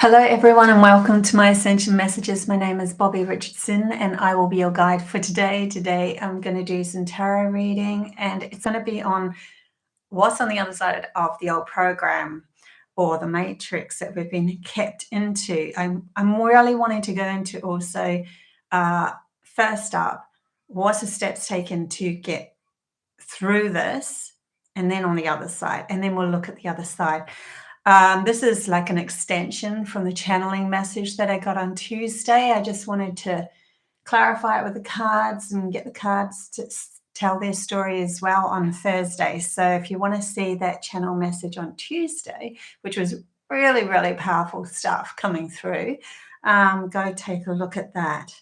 Hello everyone and welcome to my Ascension Messages. My name is Bobbie Richardson and I will be your guide for today. Today I'm going to do some tarot reading and it's going to be on what's on the other side of the old program or the matrix that we've been kept into. I'm really wanting to go into also, first up, what's the steps taken to get through this, and then on the other side, and then we'll look at the other side. This is like an extension from the channeling message that I got on Tuesday. I just wanted to clarify it with the cards and get the cards to tell their story as well on Thursday. So if you want to see that channel message on Tuesday, which was really, really powerful stuff coming through, go take a look at that.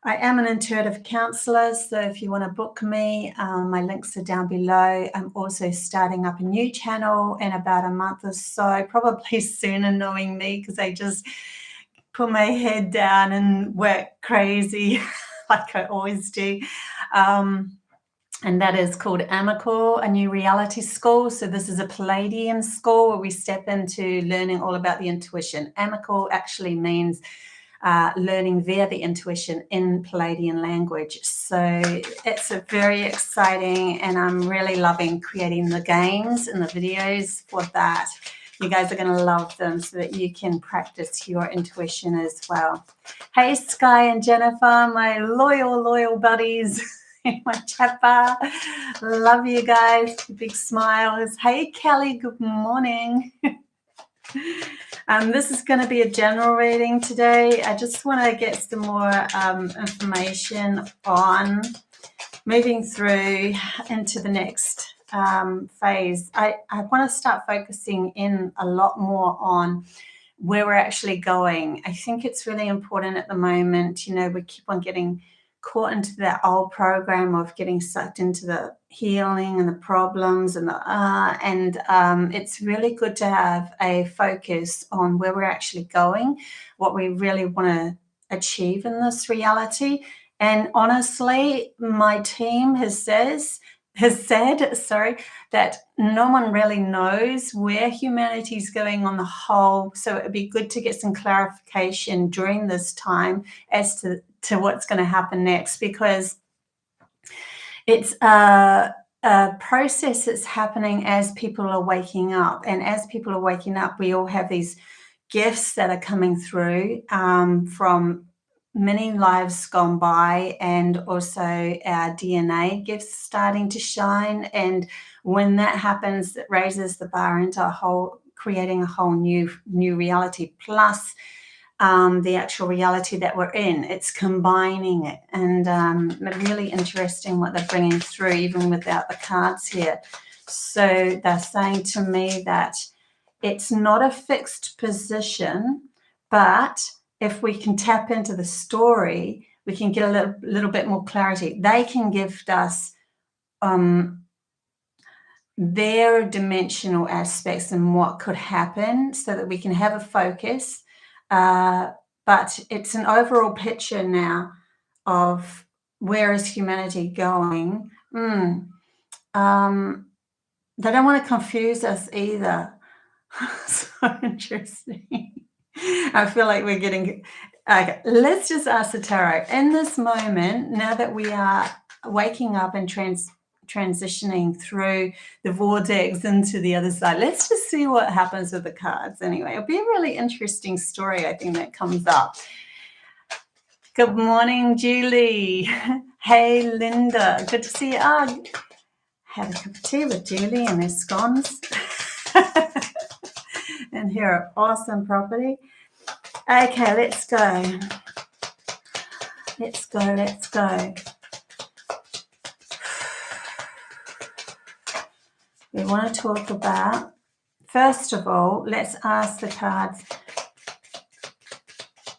I am an intuitive counselor, so if you want to book me, my links are down below. I'm also starting up a new channel in about a month or so, probably sooner, knowing me, because I just put my head down and work crazy like I always do. And that is called Amical, a new reality school. So this is a Pleiadian school where we step into learning all about the intuition. Amical actually means learning via the intuition in Pleiadian language. So it's a very exciting, and I'm really loving creating the games and the videos for that. You guys are going to love them so that you can practice your intuition as well. Hey, Sky and Jennifer, my loyal buddies in my chat bar. Love you guys. Big smiles. Hey, Kelly, good morning. This is going to be a general reading today. I just want to get some more information on moving through into the next phase. I want to start focusing in a lot more on where we're actually going. I think it's really important at the moment. You know, we keep on getting caught into that old program of getting sucked into the healing and the problems and it's really good to have a focus on where we're actually going, what we really want to achieve in this reality. And honestly, my team has said that no one really knows where humanity is going on the whole. So it would be good to get some clarification during this time as to what's going to happen next, because it's a process that's happening as people are waking up. And as people are waking up, we all have these gifts that are coming through from many lives gone by, and also our DNA gifts starting to shine. And when that happens, it raises the bar into creating a whole new reality, plus the actual reality that we're in. It's combining it, and really interesting what they're bringing through, even without the cards here. So they're saying to me that it's not a fixed position, but if we can tap into the story, we can get a little bit more clarity. They can gift us their dimensional aspects and what could happen, so that we can have a focus. But it's an overall picture now of where is humanity going. They don't want to confuse us either. So interesting. I feel like we're getting... Okay, let's just ask the tarot. In this moment, now that we are waking up and transitioning through the vortex into the other side, let's just see what happens with the cards. Anyway, it'll be a really interesting story, I think, that comes up. Good morning, Julie. Hey, Linda, good to see you. Had a cup of tea with Julie and her scones and her awesome property. Okay, let's go. We want to talk about, first of all, let's ask the cards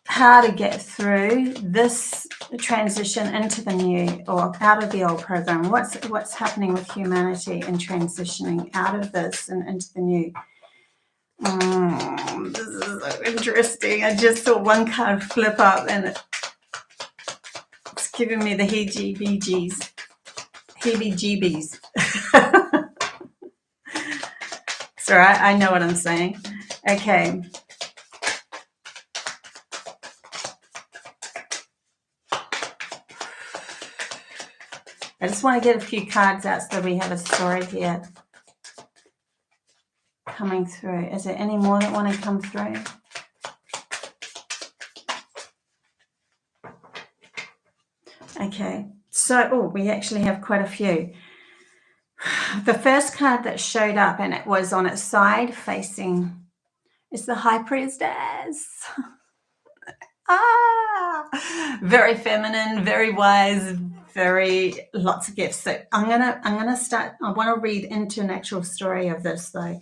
how to get through this transition into the new, or out of the old program. What's happening with humanity and transitioning out of this and into the new. This is so interesting. I just saw one card flip up and it's giving me the heebie-jeebies. Sorry, I know what I'm saying. Okay. I just want to get a few cards out so we have a story here coming through. Is there any more that want to come through? Okay, so we actually have quite a few. The first card that showed up, and it was on its side facing, is the High Priestess. Very feminine, very wise, very lots of gifts. So I'm gonna start. I want to read into an actual story of this though.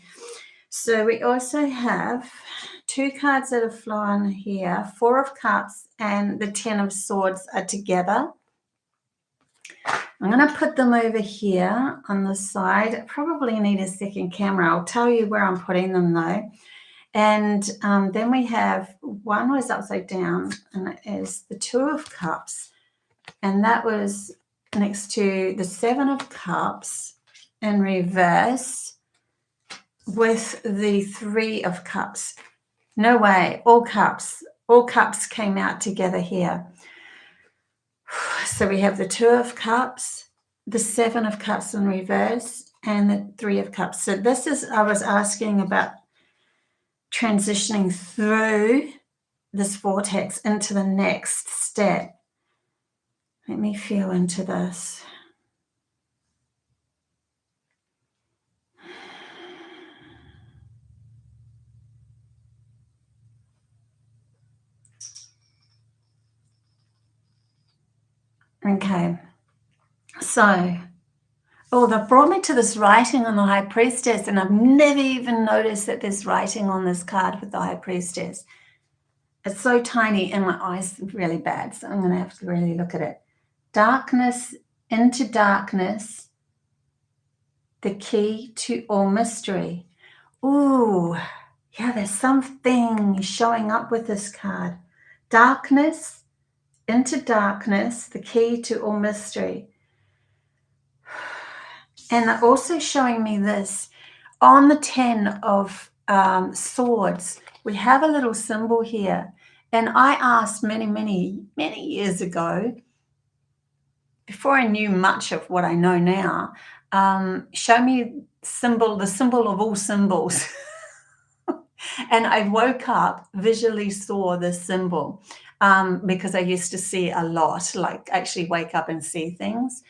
So we also have two cards that have flown here. 4 of Cups and the 10 of Swords are together. I'm going to put them over here on the side. I probably need a second camera. I'll tell you where I'm putting them though. And then we have one was upside down, and it is the 2 of Cups. And that was next to the 7 of Cups in reverse with the 3 of Cups. No way, all cups came out together here. So we have the 2 of Cups, the 7 of Cups in reverse, and the 3 of Cups. So this is, I was asking about transitioning through this vortex into the next step. Let me feel into this. Okay, so that brought me to this writing on the High Priestess, and I've never even noticed that there's writing on this card with the High Priestess. It's so tiny and my eyes are really bad, so I'm going to have to really look at it. Darkness into darkness, the key to all mystery. Ooh, yeah, there's something showing up with this card. Darkness into darkness, the key to all mystery. And they're also showing me this. On the 10 of Swords, we have a little symbol here. And I asked many years ago, before I knew much of what I know now, show me the symbol of all symbols. And I woke up, visually saw this symbol because I used to see a lot, like actually wake up and see things.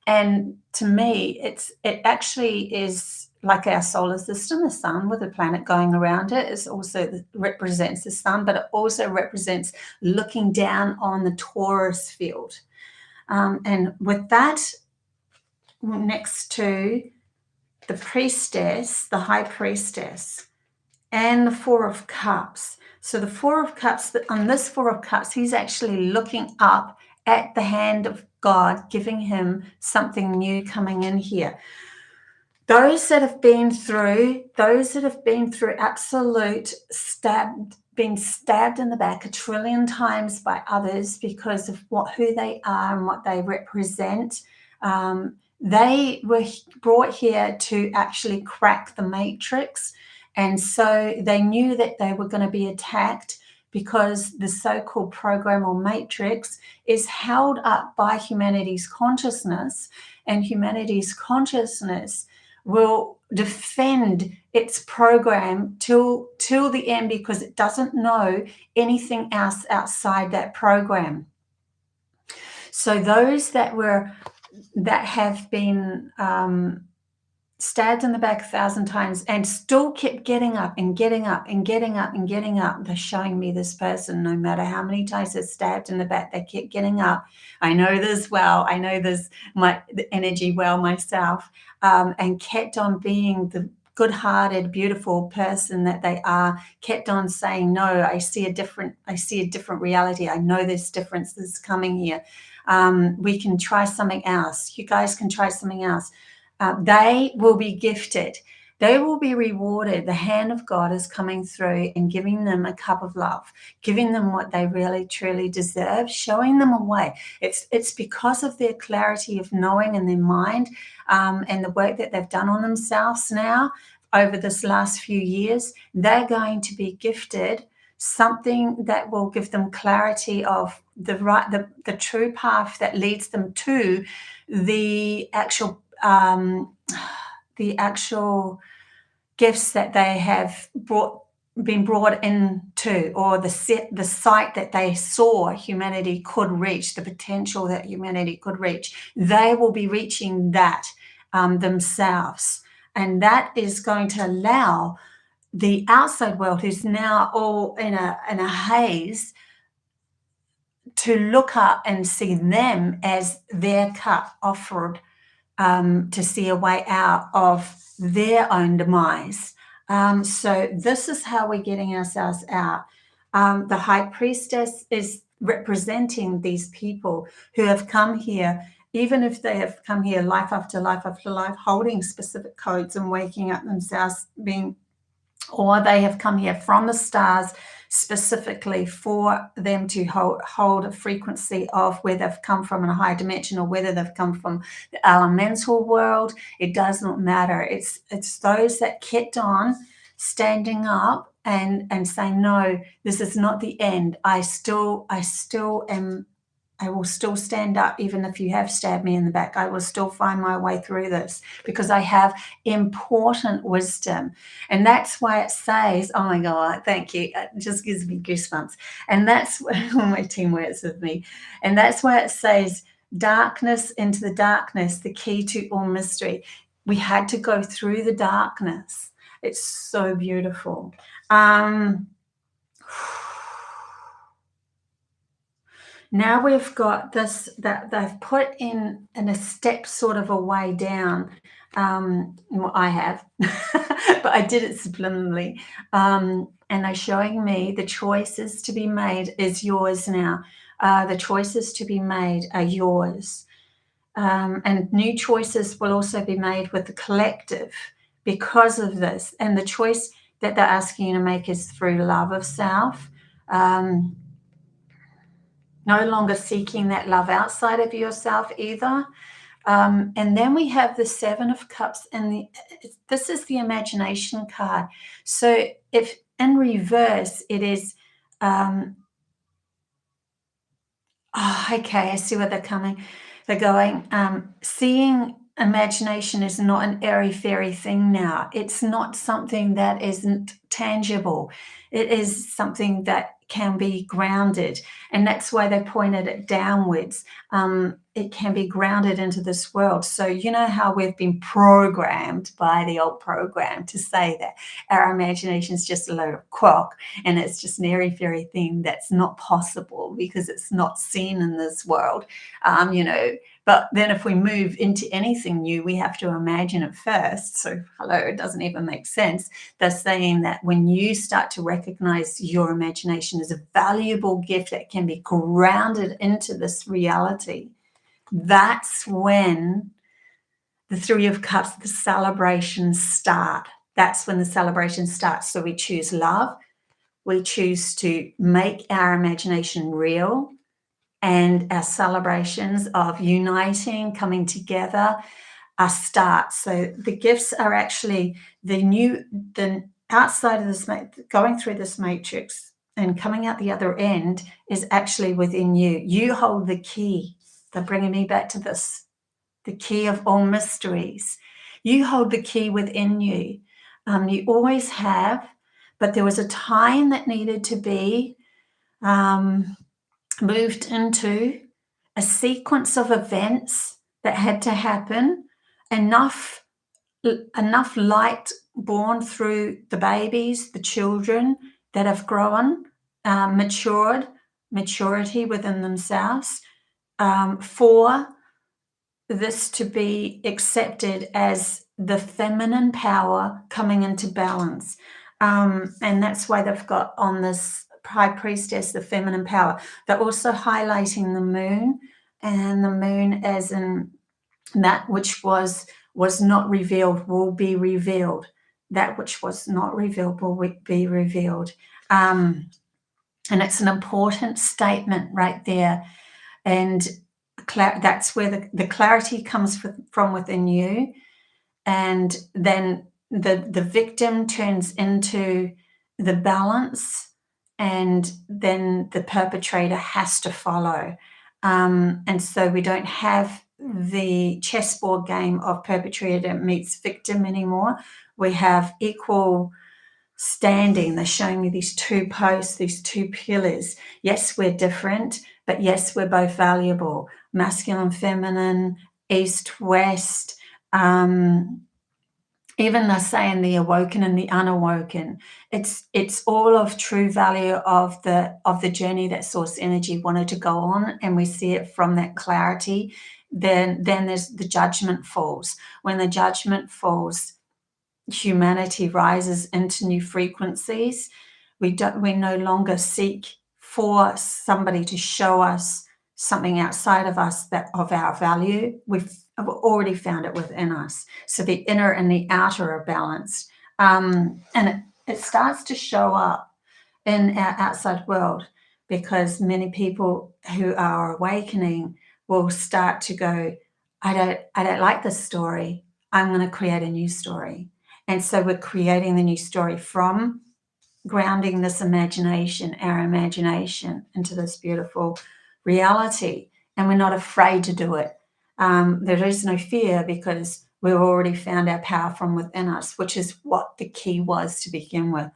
And to me, it actually is like our solar system, the sun with a planet going around it. It also represents the sun, but it also represents looking down on the Taurus field. And with that next to the priestess, the High Priestess, and the 4 of Cups. So the 4 of Cups, on this 4 of Cups, he's actually looking up at the hand of God, giving him something new coming in here. Those that have been through absolute being stabbed in the back 1 trillion times by others because of who they are and what they represent, they were brought here to actually crack the matrix. And so they knew that they were going to be attacked because the so-called program or matrix is held up by humanity's consciousness, and humanity's consciousness will defend its program till the end because it doesn't know anything else outside that program. So those that have been stabbed in the back 1,000 times and still kept getting up and getting up and getting up and getting up. They're showing me this person, no matter how many times they're stabbed in the back, they kept getting up. I know this well. I know the energy well myself, and kept on being the good-hearted, beautiful person that they are, kept on saying, no, I see a different reality. I know there's differences coming here. We can try something else. You guys can try something else. They will be gifted. They will be rewarded. The hand of God is coming through and giving them a cup of love, giving them what they really, truly deserve, showing them a way. It's because of their clarity of knowing in their mind and the work that they've done on themselves now over this last few years. They're going to be gifted something that will give them clarity of the true path that leads them to the actual gifts that they have been brought into, or the sight that they saw humanity could reach, the potential that humanity could reach. They will be reaching that themselves, and that is going to allow the outside world, who's now all in a haze, to look up and see them as their cup offered, to see a way out of their own demise. So this is how we're getting ourselves out. The High Priestess is representing these people who have come here, even if they have come here life after life after life, holding specific codes and waking up themselves, or they have come here from the stars specifically for them to hold a frequency of where they've come from in a higher dimension, or whether they've come from the elemental world. It does not matter. It's those that kept on standing up and saying, no, this is not the end. I will still stand up, even if you have stabbed me in the back. I will still find my way through this, because I have important wisdom. And that's why it says, oh my God, thank you. It just gives me goosebumps. And that's when my team works with me. And that's why it says, darkness into the darkness, the key to all mystery. We had to go through the darkness. It's so beautiful. Now we've got this that they've put in a step sort of a way down. Well, I have, but I did it subliminally. And they're showing me the choices to be made is yours now. The choices to be made are yours. And new choices will also be made with the collective because of this. And the choice that they're asking you to make is through love of self. No longer seeking that love outside of yourself either. And then we have the Seven of Cups, and this is the imagination card. So if in reverse it is, okay, I see where they're coming. They're going, seeing imagination is not an airy-fairy thing now. It's not something that isn't tangible. It is something that can be grounded, and that's why they pointed it downwards. It can be grounded into this world. So you know how we've been programmed by the old program to say that our imagination is just a load of crock and it's just an airy-fairy thing that's not possible because it's not seen in this world, but then if we move into anything new, we have to imagine it first. So hello, it doesn't even make sense. They're saying that when you start to recognize your imagination as a valuable gift that can be grounded into this reality, that's when the Three of Cups, the celebrations start. That's when the celebration starts. So we choose love. We choose to make our imagination real. And our celebrations of uniting, coming together, start. So the gifts are actually the outside of this, going through this matrix and coming out the other end is actually within you. You hold the key. They're bringing me back to this, the key of all mysteries. You hold the key within you. You always have, but there was a time that needed to be moved into, a sequence of events that had to happen, enough light born through the babies, the children that have grown, maturity within themselves, for this to be accepted as the feminine power coming into balance. And that's why they've got on this High Priestess, the feminine power. They're also highlighting the moon, and the moon as in that which was not revealed will be revealed. That which was not revealed will be revealed. And it's an important statement right there. And that's where the clarity comes from within you. And then the victim turns into the balance and then the perpetrator has to follow. And so we don't have the chessboard game of perpetrator meets victim anymore. We have equal standing. They're showing me these two posts, these two pillars. Yes, we're different, but yes, we're both valuable. Masculine, feminine, east, west. Even they're saying the awoken and the unawoken. It's all of true value of the journey that source energy wanted to go on, and we see it from that clarity. Then there's the judgment falls. When the judgment falls, humanity rises into new frequencies. We no longer seek for somebody to show us something outside of us that of our value. We've already found it within us. So the inner and the outer are balanced. And it starts to show up in our outside world, because many people who are awakening will start to go, I don't like this story. I'm going to create a new story. And so we're creating the new story from grounding this imagination, our imagination, into this beautiful reality. And we're not afraid to do it. There is no fear, because we've already found our power from within us, which is what the key was to begin with.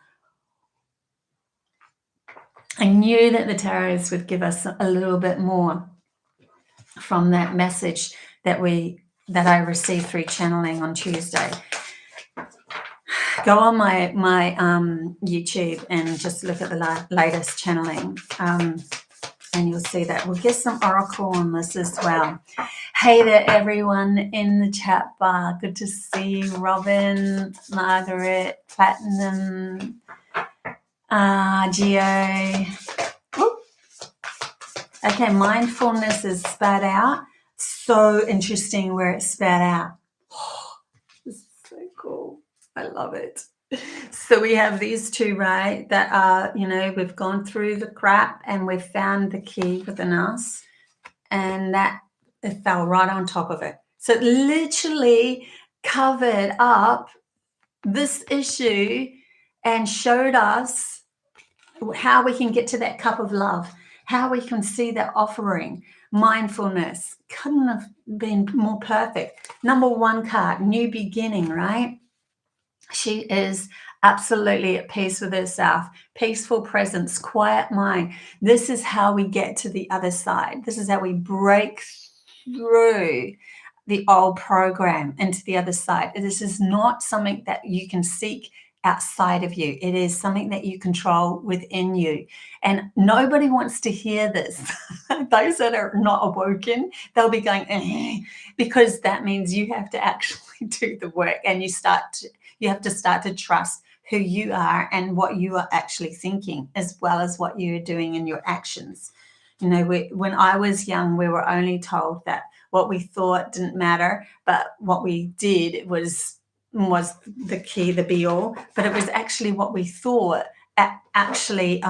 I knew that the tarots would give us a little bit more from that message that I received through channeling on Tuesday. Go on my YouTube and just look at the latest channeling, and you'll see that. We'll get some oracle on this as well. Hey there, everyone in the chat bar. Good to see you, Robin, Margaret, Platinum, Geo. Whoop. Okay, mindfulness is spat out. So interesting where it's spat out. Oh, this is so cool. I love it. So we have these two, right, that are, we've gone through the crap and we've found the key within us, and that it fell right on top of it. So it literally covered up this issue and showed us how we can get to that cup of love, how we can see that offering. Mindfulness couldn't have been more perfect. Number one card, new beginning, right? She is absolutely at peace with herself, peaceful presence, quiet mind. This is how we get to the other side. This is how we break through the old program into the other side. This is not something that you can seek outside of you. It is something that you control within you. And nobody wants to hear this. Those that are not awoken, they'll be going, because that means you have to actually do the work, and you have to start to trust who you are and what you are actually thinking, as well as what you're doing in your actions. When I was young, we were only told that what we thought didn't matter, but what we did was the key, the be all. But it was actually what we thought actually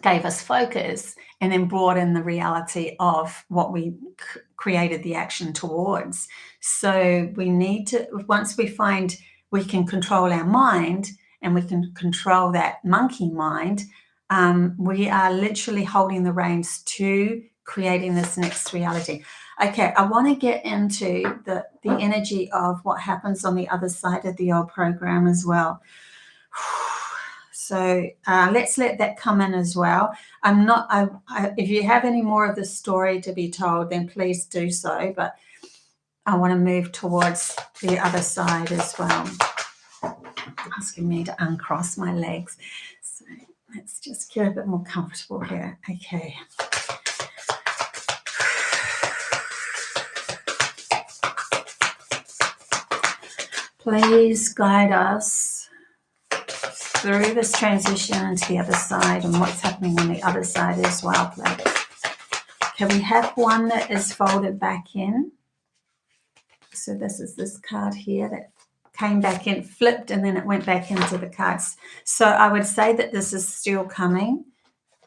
gave us focus, and then brought in the reality of what we created the action towards. So we need to, once we find we can control our mind and we can control that monkey mind, we are literally holding the reins to creating this next reality. Okay, I want to get into the energy of what happens on the other side of the old program as well. So let's let that come in as well. If you have any more of the story to be told, then please do so. But I want to move towards the other side as well. Asking me to uncross my legs. So let's just get a bit more comfortable here. Okay. Please guide us through this transition into the other side and what's happening on the other side as well, please. Okay, we have one that is folded back in. So this is this card here that came back in, flipped, and then it went back into the cards. So I would say that this is still coming.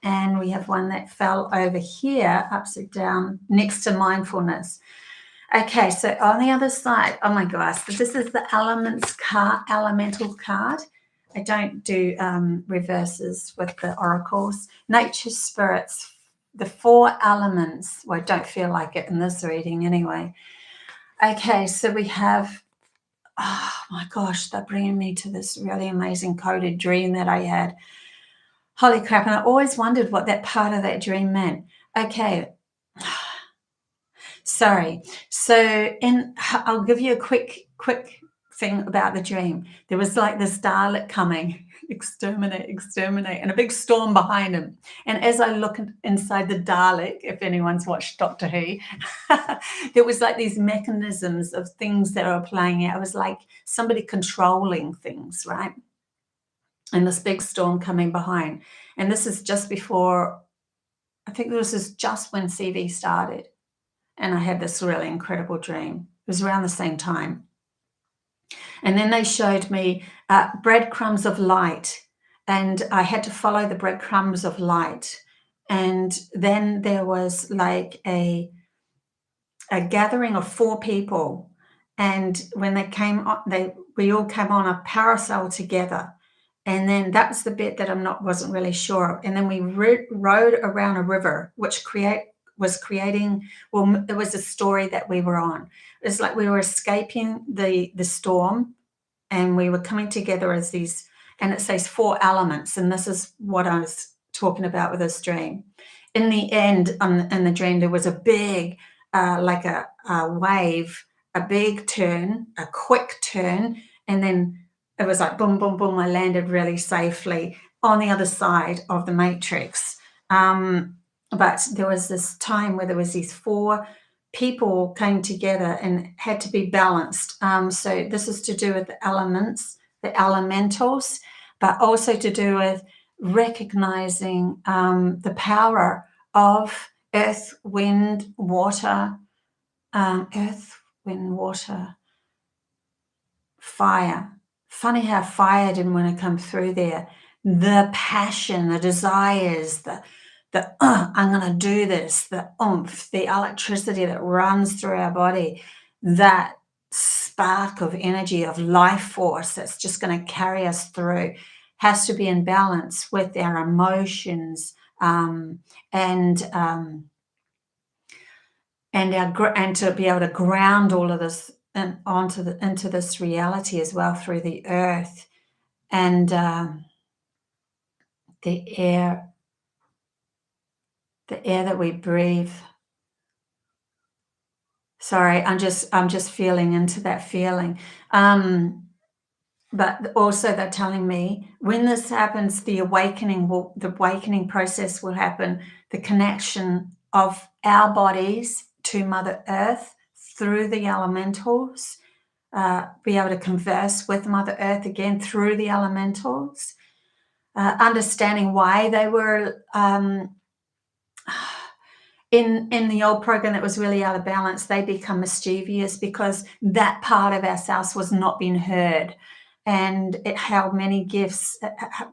And we have one that fell over here, upside down, next to mindfulness. Okay, so on the other side, oh my gosh, this is the elemental card. I don't do reverses with the oracles. Nature spirits, the 4 elements. Well, I don't feel like it in this reading anyway. Okay, so we have, oh my gosh, they're bringing me to this really amazing coded dream that I had. Holy crap, and I always wondered what that part of that dream meant. Okay. Sorry. So I'll give you a quick thing about the dream. There was like this Dalek coming, exterminate, and a big storm behind him. And as I look inside the Dalek, if anyone's watched Doctor Who, there was like these mechanisms of things that were playing out. It was like somebody controlling things, right? And this big storm coming behind. And this is just before, I think this is just when CV started. And I had this really incredible dream. It was around the same time. And then they showed me breadcrumbs of light, and I had to follow the breadcrumbs of light. And then there was like a gathering of 4 people. And when they came on, we all came on a parasol together. And then that was the bit that wasn't really sure of. And then we rode around a river, which was creating, well, it was a story that we were on. It's like we were escaping the storm, and we were coming together as these, and it says 4 elements, and this is what I was talking about with this dream. In the end, in the dream, there was a big, like a wave, a big turn, a quick turn, and then it was like boom, boom, boom. I landed really safely on the other side of the matrix. But there was this time where there was these 4 people came together and had to be balanced. So this is to do with the elements, the elementals, but also to do with recognizing the power of earth, wind, water, fire. Funny how fire didn't want to come through there. The passion, the desires, I'm going to do this, the oomph, the electricity that runs through our body, that spark of energy, of life force that's just going to carry us through, has to be in balance with our emotions and to be able to ground all of this into this reality as well through the earth and the air that we breathe. Sorry, I'm just feeling into that feeling. But also they're telling me when this happens, the awakening process will happen, the connection of our bodies to Mother Earth through the elementals, be able to converse with Mother Earth again through the elementals, understanding why they were in the old program that was really out of balance. They become mischievous because that part of ourselves was not being heard, and it held many gifts.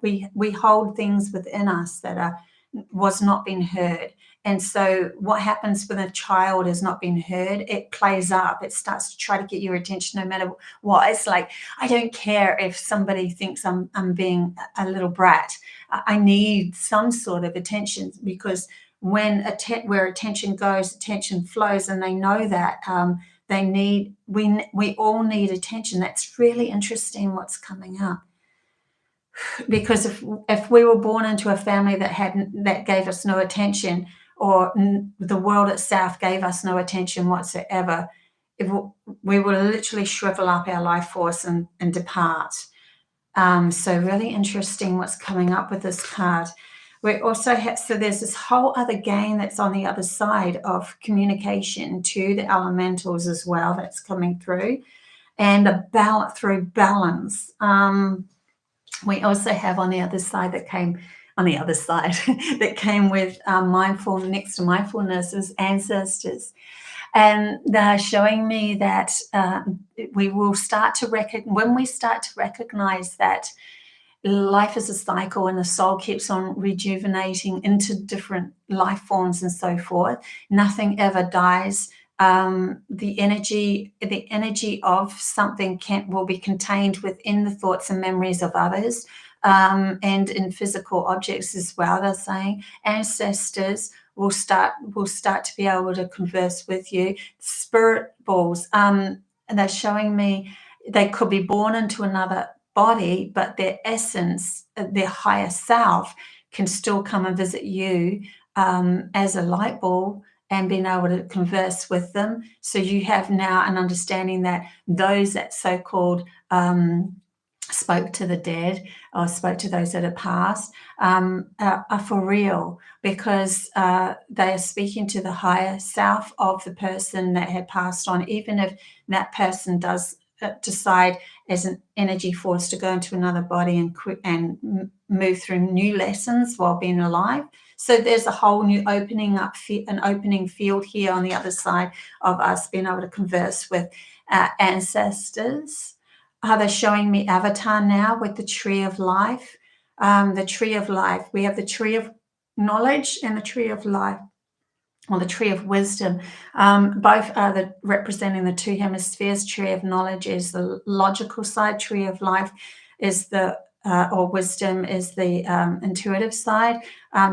We hold things within us that was not being heard. And so what happens when a child is not being heard? It plays up. It starts to try to get your attention no matter what. It's like, I don't care if somebody thinks I'm being a little brat. I need some sort of attention, because when where attention goes, attention flows, and they know that we all need attention. That's really interesting what's coming up. Because if we were born into a family that gave us no attention, or the world itself gave us no attention whatsoever, we will literally shrivel up our life force and depart. So really interesting what's coming up with this card. We also have, so there's this whole other game that's on the other side of communication to the elementals as well, that's coming through, and through balance. We also have on the other side that came that came with next to mindfulness is ancestors. And they're showing me that we will start to when we start to recognize that life is a cycle and the soul keeps on rejuvenating into different life forms and so forth. Nothing ever dies. the energy of something will be contained within the thoughts and memories of others, and in physical objects as well. They're saying ancestors will start to be able to converse with you. Spirit balls, and they're showing me they could be born into another body, but their essence, their higher self, can still come and visit you as a light ball, and being able to converse with them. So you have now an understanding that those that so-called spoke to the dead or spoke to those that have passed are for real, because they are speaking to the higher self of the person that had passed on, even if that person does decide as an energy force to go into another body and move through new lessons while being alive. So there's a whole new opening field here on the other side of us being able to converse with ancestors. They're showing me avatar now with the tree of life. The tree of life. We have the tree of knowledge and the tree of life, or the tree of wisdom. Both are representing the two hemispheres. Tree of knowledge is the logical side. Tree of life is or wisdom is the intuitive side.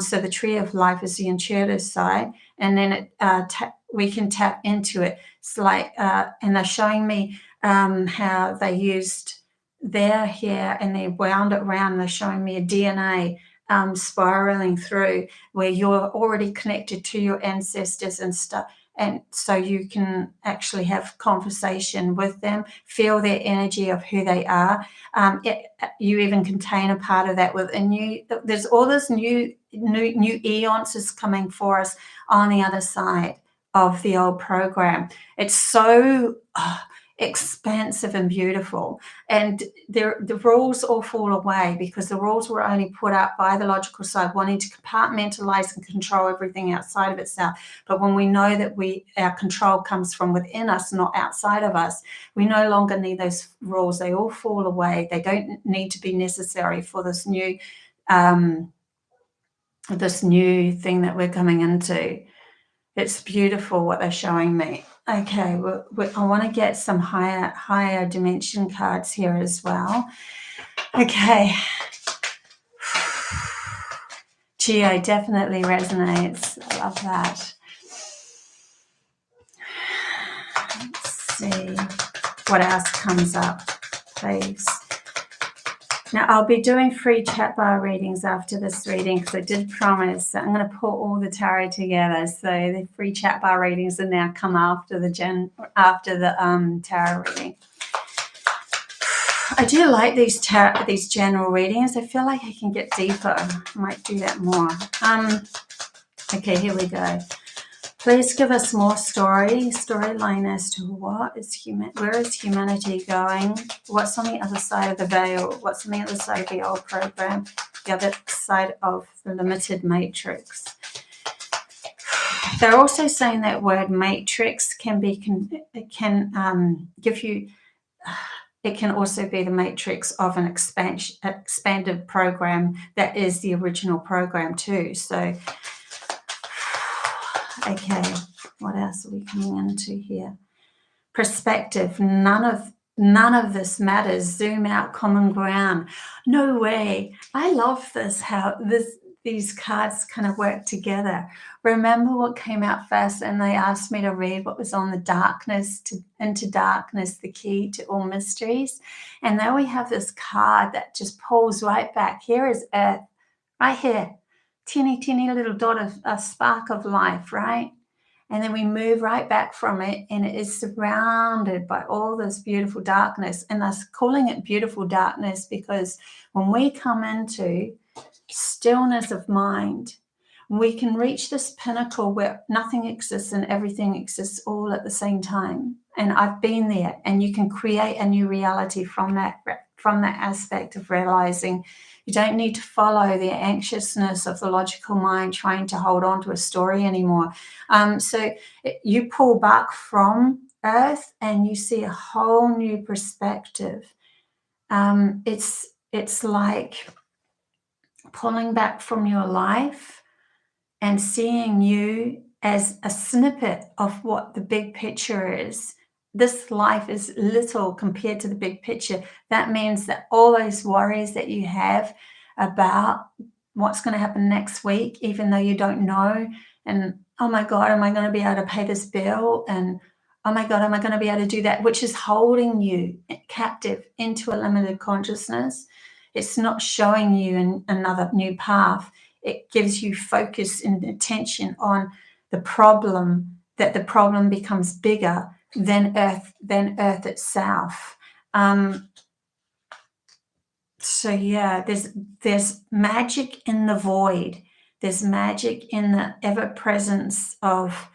So the tree of life is the intuitive side, and then we can tap into it. It's like, and they're showing me how they used their hair and they wound it around. They're showing me a DNA spiraling through, where you're already connected to your ancestors and stuff, and so you can actually have conversation with them, feel their energy of who they are. You even contain a part of that within you. There's all this new eons is coming for us on the other side of the old program. It's so expansive and beautiful, and the rules all fall away, because the rules were only put up by the logical side, wanting to compartmentalize and control everything outside of itself. But when we know that our control comes from within us, not outside of us, we no longer need those rules. They all fall away. They don't need to be necessary for this new thing that we're coming into. It's beautiful what they're showing me. Okay, I want to get some higher dimension cards here as well. Okay. Geo definitely resonates. I love that. Let's see what else comes up, please. Now, I'll be doing free chat bar readings after this reading, because I did promise that I'm going to put all the tarot together. So the free chat bar readings will now come after the tarot reading. I do like these general readings. I feel like I can get deeper. I might do that more. Okay, here we go. Please give us more storyline as to where is humanity going? What's on the other side of the veil? What's on the other side of the old program? The other side of the limited matrix. They're also saying that word matrix can give you. It can also be the matrix of an expanded program that is the original program too. So. Okay, what else are we coming into here? Perspective. None of this matters. Zoom out, common ground. No way. I love this, how these cards kind of work together. Remember what came out first, and they asked me to read what was on the darkness, into darkness, the key to all mysteries. And now we have this card that just pulls right back. Here is Earth, right here. Teeny little dot of a spark of life, right? And then we move right back from it, and it is surrounded by all this beautiful darkness. And thus calling it beautiful darkness, because when we come into stillness of mind, we can reach this pinnacle where nothing exists and everything exists all at the same time. And I've been there, and you can create a new reality from that aspect of realizing you don't need to follow the anxiousness of the logical mind trying to hold on to a story anymore. So you pull back from Earth and you see a whole new perspective. It's like pulling back from your life and seeing you as a snippet of what the big picture is. This life is little compared to the big picture. That means that all those worries that you have about what's going to happen next week, even though you don't know, and oh my God, am I going to be able to pay this bill? And oh my God, am I going to be able to do that? Which is holding you captive into a limited consciousness. It's not showing you another new path. It gives you focus and attention on the problem, that the problem becomes bigger than Earth itself. So yeah, there's magic in the void. There's magic in the ever presence of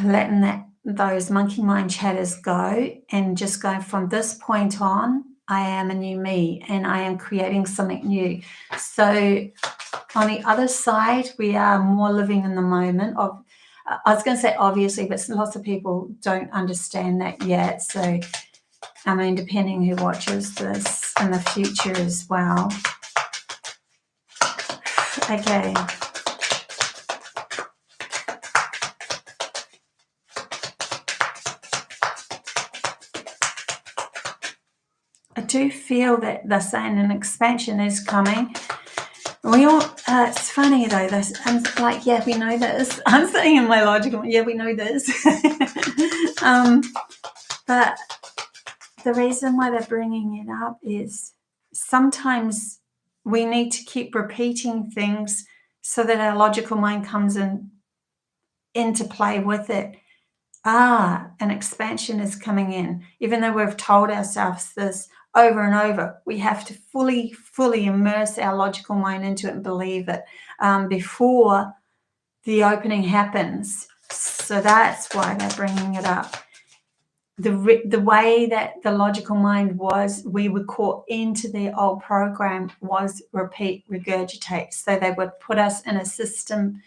letting those monkey mind chatters go and just going, from this point on, I am a new me and I am creating something new. So on the other side, we are more living in the moment of, I was going to say obviously, but lots of people don't understand that yet. So, I mean, depending who watches this in the future as well. Okay. I do feel that they're saying an expansion is coming. We all, it's funny though, I'm like, yeah, we know this. I'm saying in my logical, yeah, we know this. But the reason why they're bringing it up is sometimes we need to keep repeating things so that our logical mind comes into play with it. An expansion is coming in. Even though we've told ourselves this over and over, we have to fully immerse our logical mind into it and believe it before the opening happens. So that's why they're bringing it up. The way that the logical mind was, we were caught into the old program, was repeat, regurgitate. So they would put us in a system,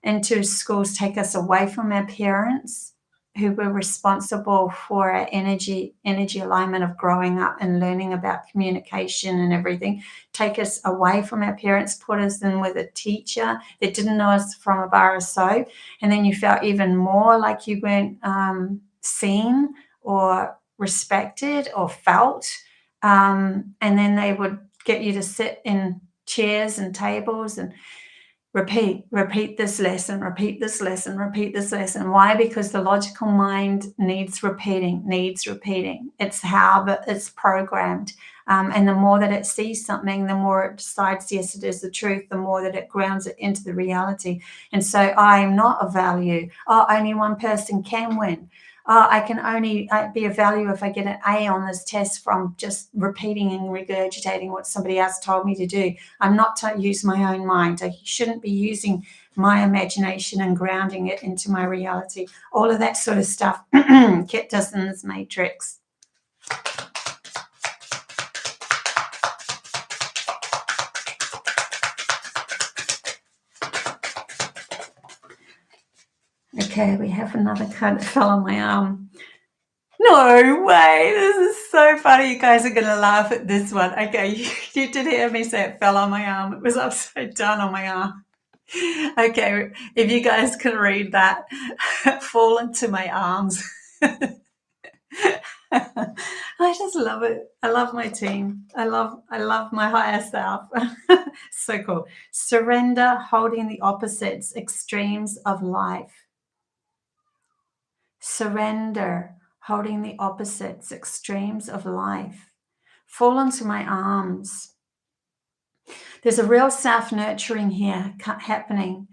into schools, take us away from our parents, who were responsible for our energy alignment of growing up and learning about communication and everything, take us away from our parents, put us in with a teacher that didn't know us from a bar of soap, and then you felt even more like you weren't seen or respected or felt, and then they would get you to sit in chairs and tables and repeat this lesson, repeat this lesson, repeat this lesson. Why? Because the logical mind needs repeating. It's how it's programmed. And the more that it sees something, the more it decides, yes, it is the truth, the more that it grounds it into the reality. And so I am not of value. Only one person can win. I can only be of value if I get an A on this test from just repeating and regurgitating what somebody else told me to do. I'm not to use my own mind. I shouldn't be using my imagination and grounding it into my reality. All of that sort of stuff kept us in this matrix. Okay, we have another card that fell on my arm. No way, this is so funny. You guys are going to laugh at this one. Okay, you did hear me say it fell on my arm. It was upside down on my arm. Okay, if you guys can read that, fall into my arms. I just love it. I love my team. I love my higher self. So cool. Surrender, holding the opposites, extremes of life. Surrender, holding the opposites, extremes of life. Fall into my arms. There's a real self-nurturing here happening.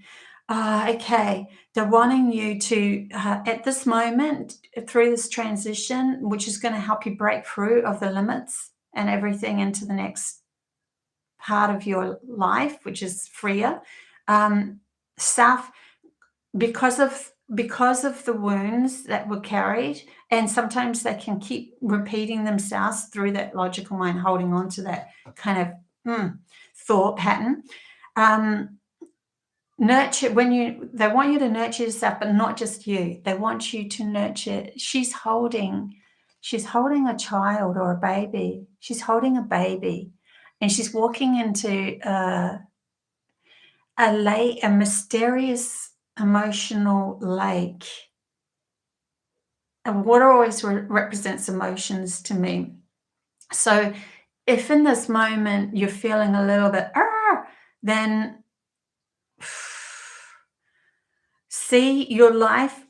Okay, they're wanting you to, at this moment, through this transition, which is going to help you break through of the limits and everything into the next part of your life, which is freer. Because of the wounds that were carried, and sometimes they can keep repeating themselves through that logical mind, holding on to that kind of thought pattern. Nurture, they want you to nurture yourself, but not just you. They want you to nurture. She's holding a child or a baby. She's holding a baby, and she's walking into a mysterious emotional lake. And water always represents emotions to me. So if in this moment you're feeling a little bit, then see your life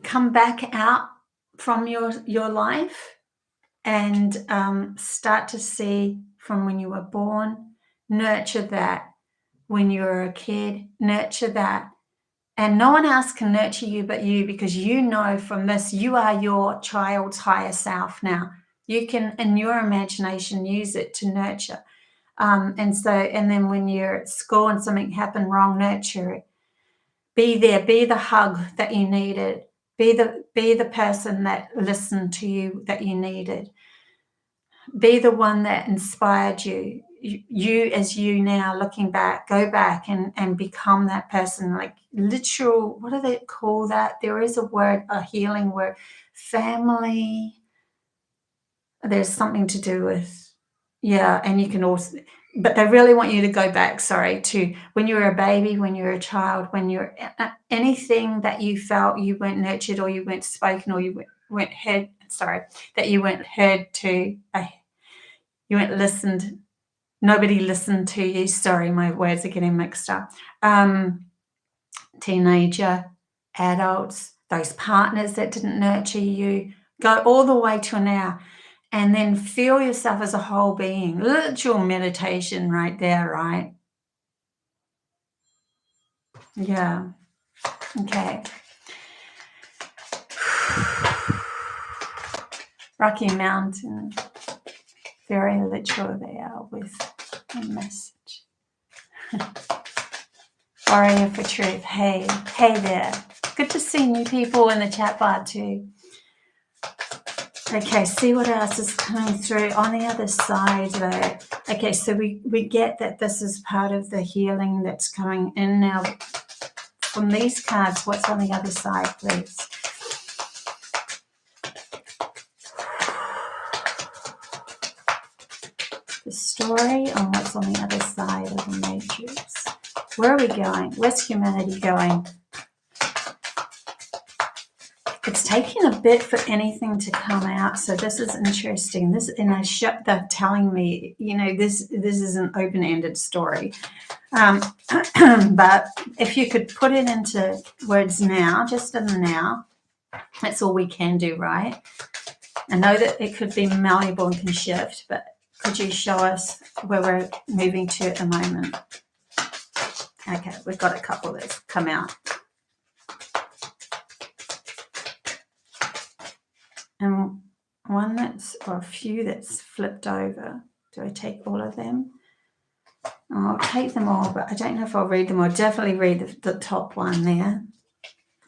come back out from your life and start to see from when you were born, nurture that. When you were a kid, nurture that. And no one else can nurture you but you, because you know from this, you are your child's higher self now. You can, in your imagination, use it to nurture. And then when you're at school and something happened wrong, nurture it. Be there, be the hug that you needed. Be the person that listened to you that you needed. Be the one that inspired you. You as you now, looking back, go back and become that person, like literal, what do they call that? There is a word, a healing word, family. There's something to do with, yeah, and you can also, but they really want you to go back, to when you were a baby, when you were a child, when you're anything that you felt you weren't nurtured or you weren't spoken or you weren't heard, that you weren't heard to, you weren't listened, nobody listened to you. Sorry, my words are getting mixed up. Teenager, adults, those partners that didn't nurture you, go all the way to now. And then feel yourself as a whole being. Literal meditation right there, right? Yeah. Okay. Rocky Mountain. Very literal they are with a message. Warrior for Truth. Hey there. Good to see new people in the chat bar too. Okay, see what else is coming through on the other side though. Okay, so we get that this is part of the healing that's coming in now. From these cards, what's on the other side, please? The story on what's on the other side of the matrix. Where are we going? Where's humanity going? It's taking a bit for anything to come out, so this is interesting. They're telling me, this is an open-ended story. But if you could put it into words now, just in the now, that's all we can do, right? I know that it could be malleable and can shift, but could you show us where we're moving to at the moment? Okay, we've got a couple that's come out. And one or a few that's flipped over. Do I take all of them? I'll take them all, but I don't know if I'll read them. I'll definitely read the top one there.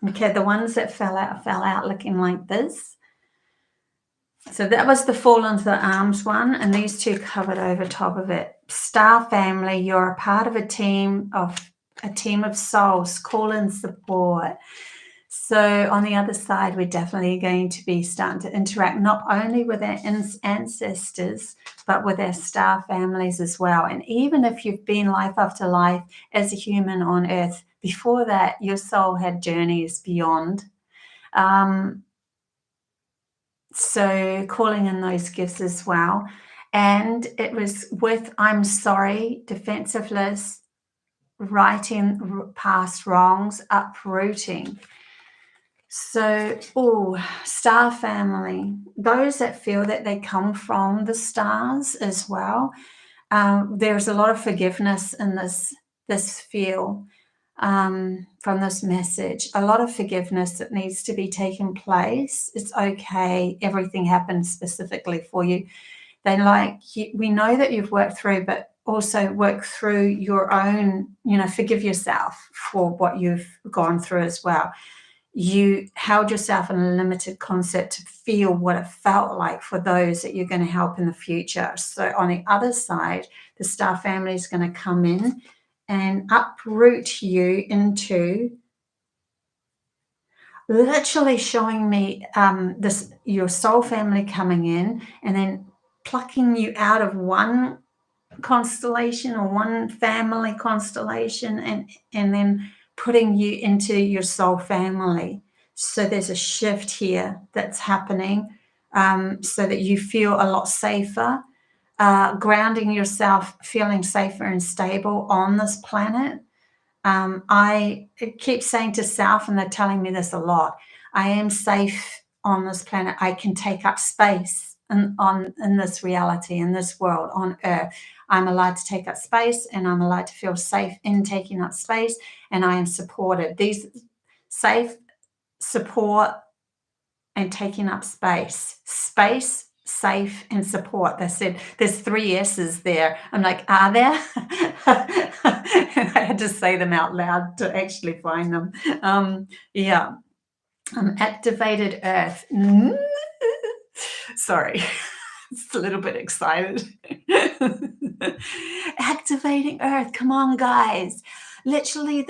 Okay, the ones that fell out looking like this. So that was the fall into the arms one, and these two covered over top of it. Star family, you're a part of a team of souls, call in support. So on the other side, we're definitely going to be starting to interact not only with our ancestors, but with our star families as well. And even if you've been life after life as a human on Earth, before that, your soul had journeys beyond. So calling in those gifts as well. And it was with I'm sorry, defensiveness, righting past wrongs, uprooting. So, star family, those that feel that they come from the stars as well. There's a lot of forgiveness in this feel from this message. A lot of forgiveness that needs to be taking place. It's okay. Everything happens specifically for you. We know that you've worked through, but also work through your own, forgive yourself for what you've gone through as well. You held yourself in a limited concept to feel what it felt like for those that you're going to help in the future. So on the other side, the star family is going to come in and uproot you into literally showing me your soul family coming in and then plucking you out of one constellation or one family constellation and then putting you into your soul family. So there's a shift here that's happening, so that you feel a lot safer, grounding yourself, feeling safer and stable on this planet. I keep saying to self, and they're telling me this a lot, I am safe on this planet. I can take up space in this reality, in this world, on Earth. I'm allowed to take up space, and I'm allowed to feel safe in taking up space, and I am supported. These safe, support, and taking up space, safe, and support. They said there's 3 S's there. I'm like, are there? I had to say them out loud to actually find them. Yeah. Activated Earth. Sorry. Just a little bit excited. Activating Earth. Come on, guys. Literally,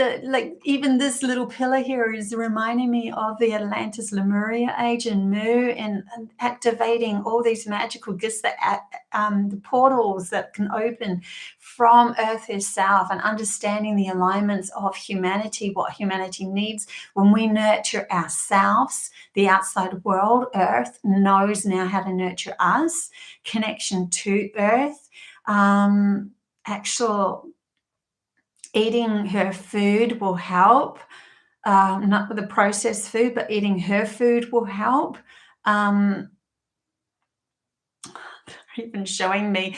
even this little pillar here is reminding me of the Atlantis Lemuria age and Mu, and activating all these magical gifts, that the portals that can open from Earth herself, and understanding the alignments of humanity, what humanity needs. When we nurture ourselves, the outside world, Earth, knows now how to nurture us. Connection to Earth, actual eating her food will help. Not the processed food, but eating her food will help. They're even showing me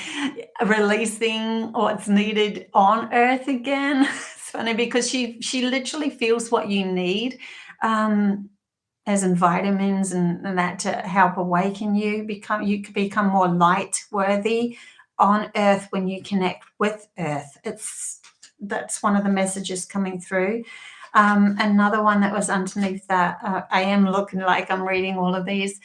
releasing what's needed on Earth again. It's funny because she literally feels what you need, as in vitamins and that, to help awaken you. You could become more light worthy on Earth when you connect with Earth. That's one of the messages coming through. Another one that was underneath that, I am looking like I'm reading all of these.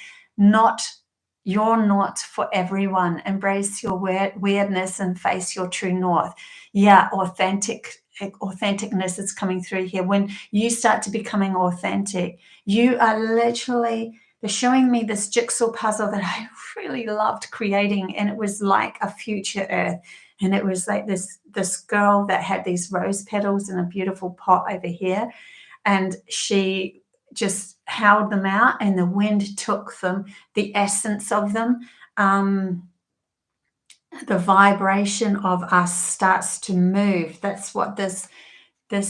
You're not for everyone. Embrace your weirdness and face your true north. Yeah, authenticness is coming through here. When you start to becoming authentic, you are literally, they're showing me this jigsaw puzzle that I really loved creating, and it was like a future Earth. And it was like this girl that had these rose petals in a beautiful pot over here, and she just held them out, and the wind took them, the essence of them. The vibration of us starts to move. That's what this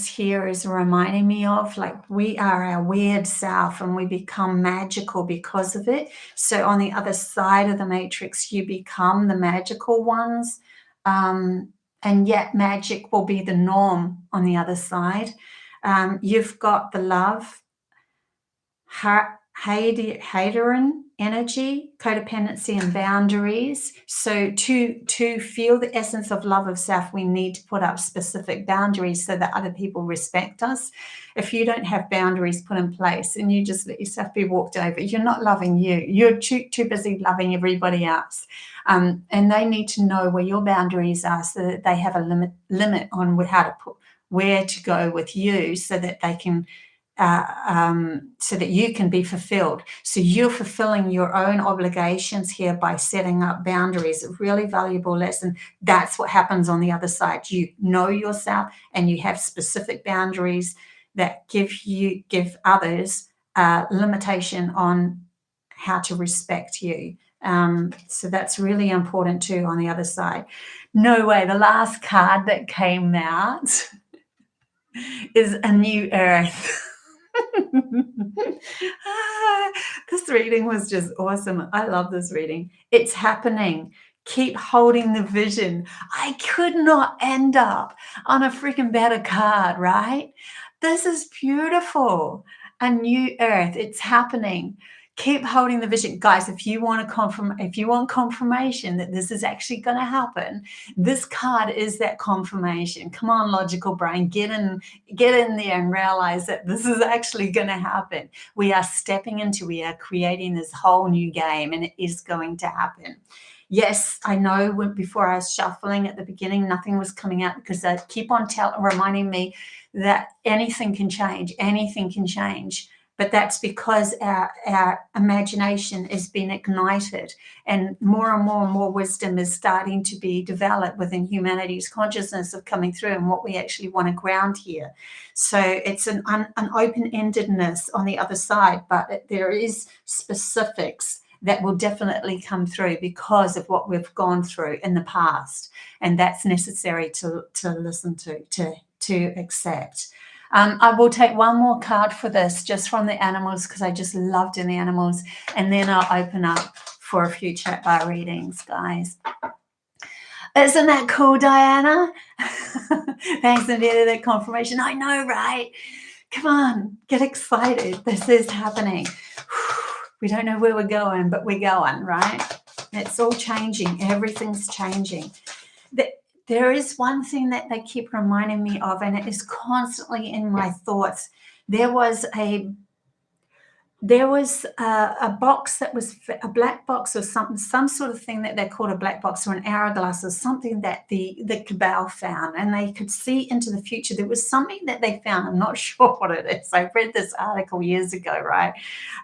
here is reminding me of. Like, we are our weird self, and we become magical because of it. So on the other side of the matrix, you become the magical ones. And yet magic will be the norm on the other side. You've got the love, Hadrian energy, codependency, and boundaries. So to feel the essence of love of self, we need to put up specific boundaries so that other people respect us. If you don't have boundaries put in place and you just let yourself be walked over, you're not loving you. You're too busy loving everybody else. And they need to know where your boundaries are, so that they have a limit on where to go with you, so that they can so that you can be fulfilled. So you're fulfilling your own obligations here by setting up boundaries. A really valuable lesson. That's what happens on the other side. You know yourself, and you have specific boundaries that give others limitation on how to respect you. So that's really important too on the other side. No way. The last card that came out is a new Earth. This reading was just awesome. I love this reading. It's happening. Keep holding the vision. I could not end up on a freaking better card, right? This is beautiful. A new Earth. It's happening. Keep holding the vision, guys. If you want confirmation that this is actually going to happen, this card is that confirmation. Come on, logical brain, get in there and realize that this is actually going to happen. We are creating this whole new game, and it is going to happen. Yes, I know before I was shuffling at the beginning, nothing was coming out, because they keep on reminding me that anything can change. Anything can change. but that's because our imagination is being ignited, and more and more wisdom is starting to be developed within humanity's consciousness of coming through and what we actually want to ground here. So it's an open-endedness on the other side, but there is specifics that will definitely come through because of what we've gone through in the past, and that's necessary to listen to accept. I will take one more card for this, just from the animals, because I just love doing the animals, and then I'll open up for a few chat bar readings, guys. Isn't that cool, Diana? Thanks, Anita, that confirmation. I know, right? Come on, get excited. This is happening. We don't know where we're going, but we're going, right? It's all changing. Everything's changing. There is one thing that they keep reminding me of, and it is constantly in my thoughts. There was a box that was a black box or some sort of thing that they called a black box or an hourglass or something that the cabal found, and they could see into the future. There was something that they found. I'm not sure what it is. I read this article years ago, right?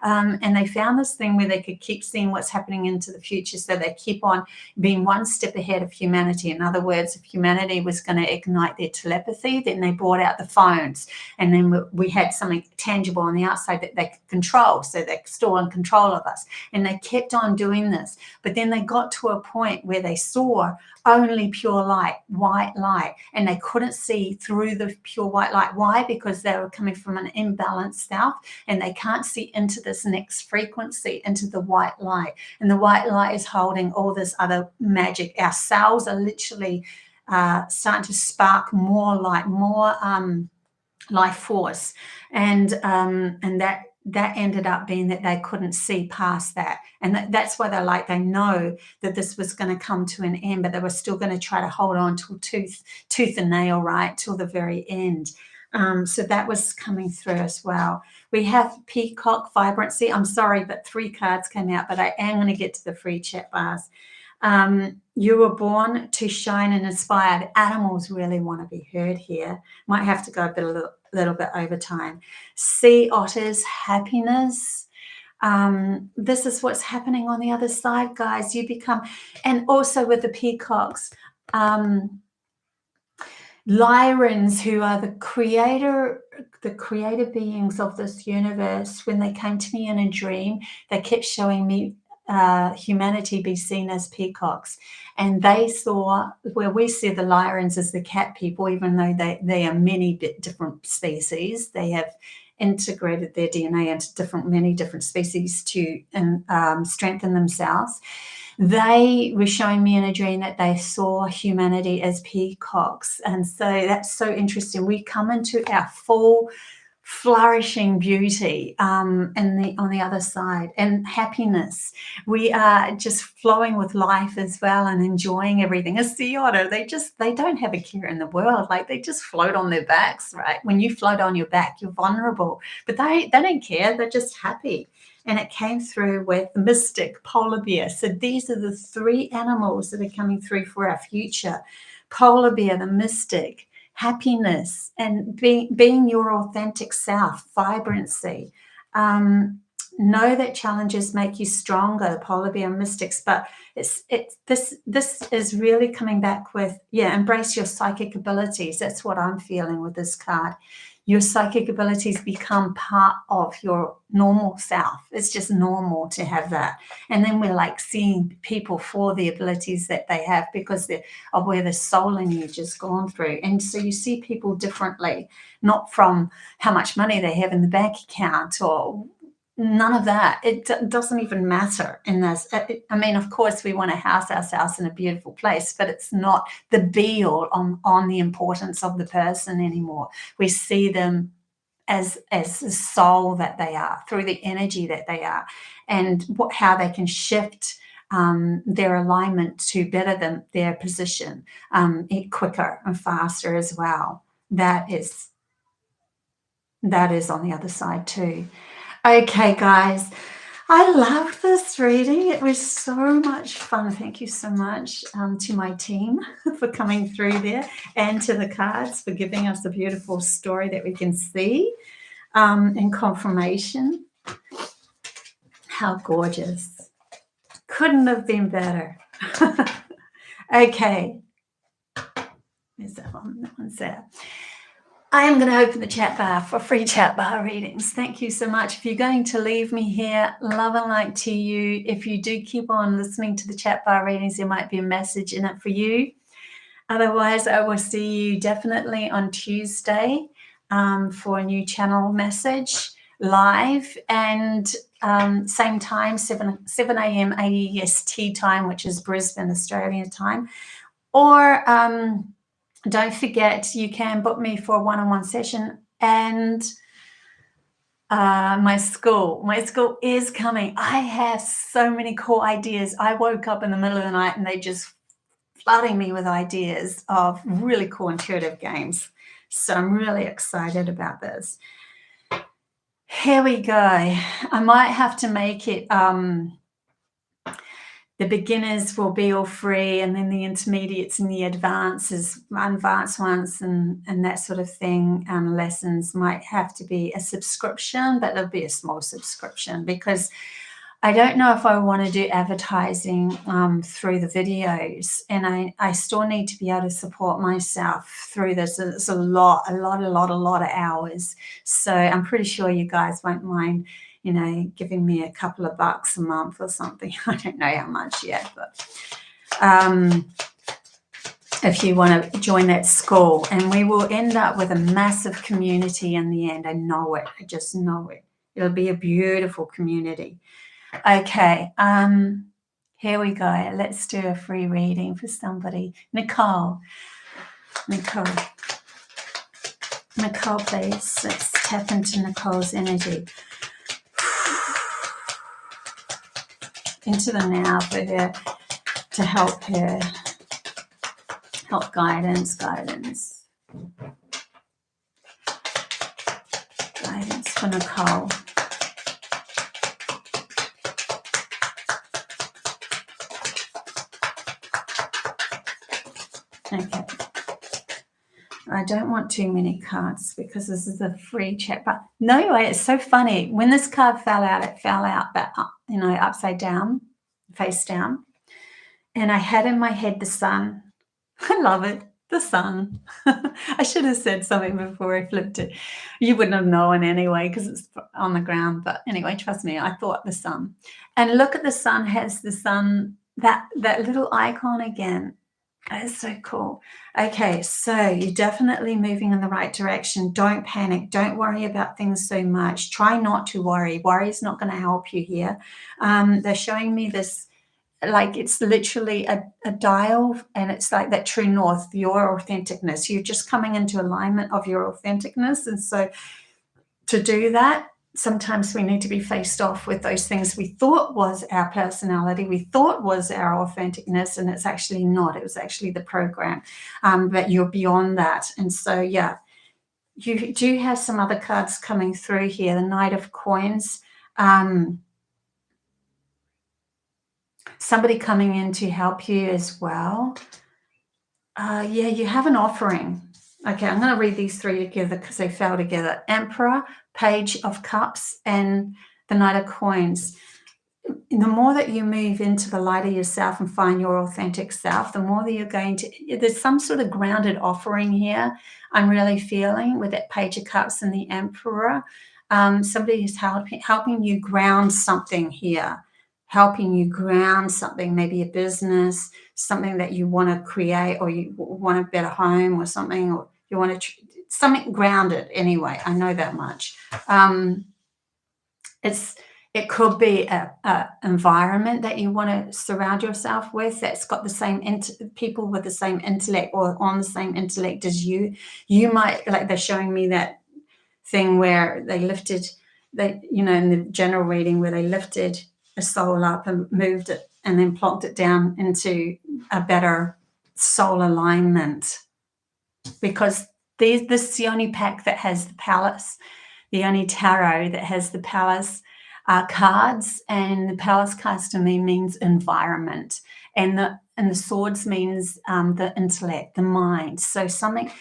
And they found this thing where they could keep seeing what's happening into the future, so they keep on being one step ahead of humanity. In other words, if humanity was going to ignite their telepathy, then they brought out the phones, and then we had something tangible on the outside that they could control. So they're still in control of us, and they kept on doing this. But then they got to a point where they saw only pure light, white light, and they couldn't see through the pure white light. Why? Because they were coming from an imbalanced self, and they can't see into this next frequency, into the white light. And the white light is holding all this other magic. Our cells are literally starting to spark more light, more life force, and that ended up being that they couldn't see past that. And that's why they know that this was going to come to an end, but they were still going to try to hold on till tooth and nail, right, till the very end. So that was coming through as well. We have Peacock Vibrancy. I'm sorry, but 3 cards came out, but I am going to get to the free chat bars. You were born to shine and inspire. The animals really want to be heard here. Might have to go a little bit over time. Sea otters, happiness. This is what's happening on the other side, guys. You become, and also with the peacocks, Lyrans, who are the creator beings of this universe. When they came to me in a dream, they kept showing me humanity be seen as peacocks, and they saw, where we see the Lyrans as the cat people, even though they are many different species. They have integrated their DNA into many different species to strengthen themselves. They were showing me in a dream that they saw humanity as peacocks, and so that's so interesting. We come into our full flourishing beauty on the other side, and happiness. We are just flowing with life as well and enjoying everything. A sea otter, they don't have a care in the world. Like, they just float on their backs, right? When you float on your back, you're vulnerable, but they don't care. They're just happy. And it came through with the mystic, polar bear. So these are the 3 animals that are coming through for our future. Polar bear, the mystic, happiness, and being your authentic self, vibrancy. Know that challenges make you stronger, polar bear mystics, but this is really coming back with, embrace your psychic abilities. That's what I'm feeling with this card. Your psychic abilities become part of your normal self. It's just normal to have that. And then we're like seeing people for the abilities that they have because of where the soul lineage has gone through. And so you see people differently, not from how much money they have in the bank account or none of that. It doesn't even matter in this. I mean, of course, we want to house ourselves in a beautiful place, but it's not the be-all on the importance of the person anymore. We see them as the soul that they are, through the energy that they are, and how they can shift their alignment to better their position quicker and faster as well. That is on the other side too. Okay, guys, I loved this reading. It was so much fun. Thank you so much to my team for coming through there, and to the cards for giving us a beautiful story that we can see. in confirmation. How gorgeous. Couldn't have been better. Okay. There's that one. That one's there. I am going to open the chat bar for free chat bar readings. Thank you so much. If you're going to leave me here, love and light to you. If you do keep on listening to the chat bar readings, there might be a message in it for you. Otherwise, I will see you definitely on Tuesday for a new channel message live, and same time, 7 a.m. AEST time, which is Brisbane, Australian time. Or don't forget, you can book me for a one-on-one session, and my school is coming. I have so many cool ideas. I woke up in the middle of the night and they just flooding me with ideas of really cool intuitive games. So I'm really excited about this. Here we go. I might have to make it the beginners will be all free, and then the intermediates and the advanced ones and that sort of thing, lessons might have to be a subscription, but it'll be a small subscription, because I don't know if I want to do advertising through the videos, and I still need to be able to support myself through this. It's a lot of hours. So I'm pretty sure you guys won't mind, you know, giving me a couple of bucks a month or something. I don't know how much yet, but if you want to join that school, and we will end up with a massive community in the end. I know it. I just know it. It'll be a beautiful community. Okay, here we go. Let's do a free reading for somebody. Nicole, please. Let's tap into Nicole's energy. Into the now for her, to help her. Help, guidance for Nicole. Okay. I don't want too many cards because this is a free chat. But no way, it's so funny. When this card fell out, it fell out, but you know, upside down, face down. And I had in my head the sun. I love it. The sun. I should have said something before I flipped it. You wouldn't have known anyway because it's on the ground. But anyway, trust me, I thought the sun. And look at the sun, has the sun, that little icon again. That is so cool. Okay, so you're definitely moving in the right direction. Don't panic. Don't worry about things so much. Try not to worry. Worry is not going to help you here. They're showing me this, like it's literally a dial, and it's like that true north, your authenticness. You're just coming into alignment of your authenticness. And so to do that, sometimes we need to be faced off with those things we thought was our personality, we thought was our authenticness, and it's actually not. It was actually the program, but you're beyond that. And so, yeah, you do have some other cards coming through here. The Knight of Coins, somebody coming in to help you as well. Yeah, you have an offering. Okay, I'm going to read these three together because they fell together. Emperor, Page of Cups, and the Knight of Coins. The more that you move into the light of yourself and find your authentic self, the more that you're going to, there's some sort of grounded offering here I'm really feeling with that Page of Cups and the Emperor. Somebody is helping you ground something here, helping you ground something, maybe a business, something that you want to create, or you want a better home or something, or you want to something grounded anyway. I know that much. It could be a environment that you want to surround yourself with that's got the same people with the same intellect or on the same intellect as you. You might, like they're showing me that thing where they lifted, you know, in the general reading where they lifted a soul up and moved it and then plonked it down into a better soul alignment. Because this is the only pack that has the palace, the only tarot that has the palace cards, and the palace cards to me means environment, and the swords means the intellect, the mind. So something,